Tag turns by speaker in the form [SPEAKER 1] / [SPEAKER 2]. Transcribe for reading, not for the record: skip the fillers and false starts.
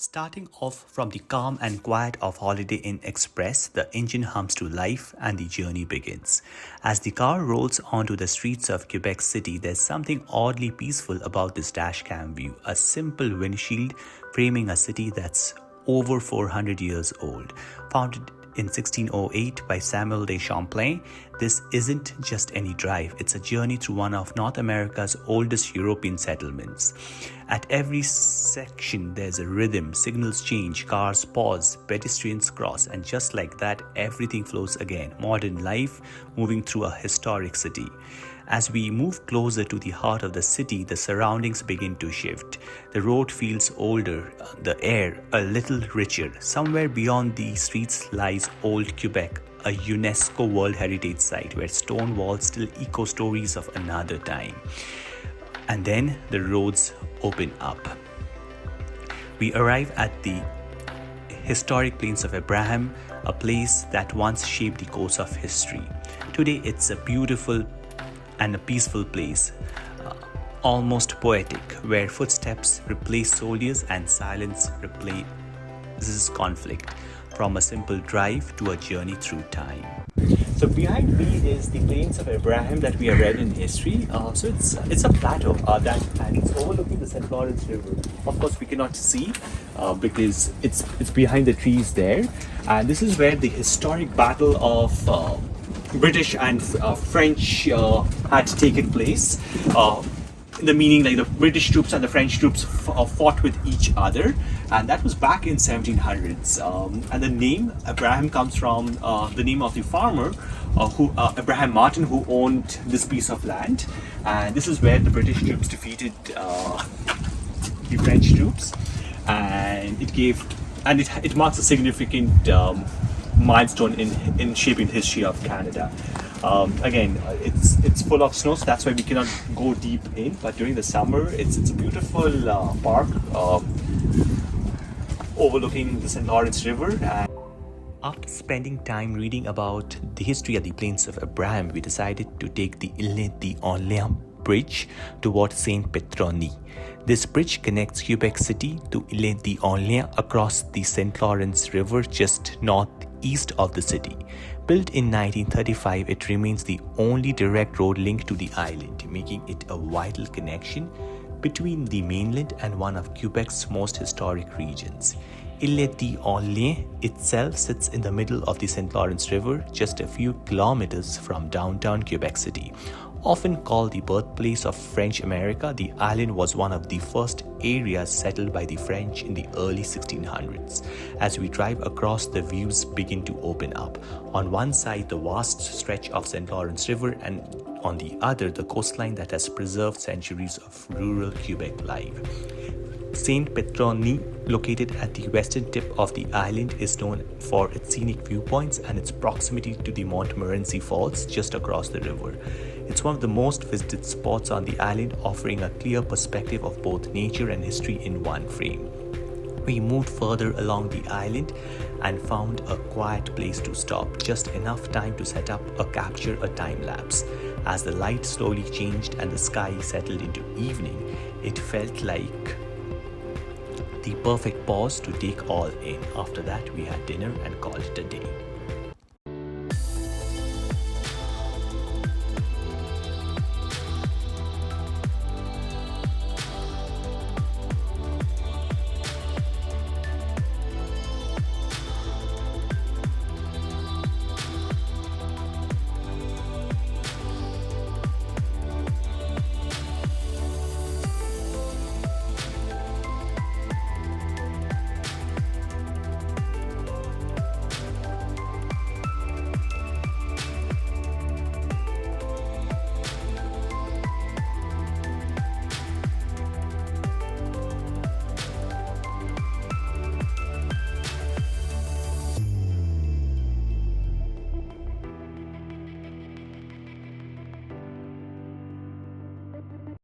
[SPEAKER 1] Starting off from the calm and quiet of Holiday Inn Express, the engine hums to life and the journey begins. As the car rolls onto the streets of Quebec City, there's something oddly peaceful about this dashcam view. A simple windshield framing a city that's over 400 years old. Founded in 1608 by Samuel de Champlain, this isn't just any drive, it's a journey through one of North America's oldest European settlements. At every section there's a rhythm, signals change, cars pause, pedestrians cross, and just like that, everything flows again. Modern life moving through a historic city. As we move closer to the heart of the city, the surroundings begin to shift. The road feels older, the air a little richer. Somewhere beyond the streets lies Old Quebec, a UNESCO World Heritage Site where stone walls still echo stories of another time. And then the roads open up. We arrive at the historic Plains of Abraham, a place that once shaped the course of history. Today it's a beautiful and a peaceful place, almost poetic, where footsteps replace soldiers and silence replaces conflict, from a simple drive to a journey through time. So behind me is the Plains of Abraham that we have read in history. So it's a plateau and it's overlooking the St. Lawrence River. Of course, we cannot see because it's behind the trees there, and this is where the historic battle of British and French had taken place. The meaning like the British troops and the French troops fought with each other, and that was back in 1700s. And the name Abraham comes from the name of the farmer, Abraham Martin, who owned this piece of land. And this is where the British troops defeated the French troops, and it marks a significant milestone in shaping the history of Canada. Again, it's full of snow, so that's why we cannot go deep in. But during the summer, it's a beautiful park overlooking the St. Lawrence River. And after spending time reading about the history of the Plains of Abraham, we decided to take the Insta360 bridge towards Sainte-Pétronille. This bridge connects Quebec City to Insta360 across the St. Lawrence River just northeast of the city. Built in 1935, it remains the only direct road link to the island, making it a vital connection between the mainland and one of Quebec's most historic regions. Insta360 itself sits in the middle of the St. Lawrence River, just a few kilometers from downtown Quebec City. Often called the birthplace of French America, the island was one of the first areas settled by the French in the early 1600s. As we drive across, the views begin to open up. On one side, the vast stretch of St. Lawrence River, and on the other, the coastline that has preserved centuries of rural Quebec life. Sainte-Pétronille, located at the western tip of the island, is known for its scenic viewpoints and its proximity to the Montmorency Falls just across the river. It's one of the most visited spots on the island, offering a clear perspective of both nature and history in one frame. We moved further along the island and found a quiet place to stop, just enough time to set up or capture a time lapse. As the light slowly changed and the sky settled into evening, it felt like the perfect pause to take all in. After that, we had dinner and called it a day.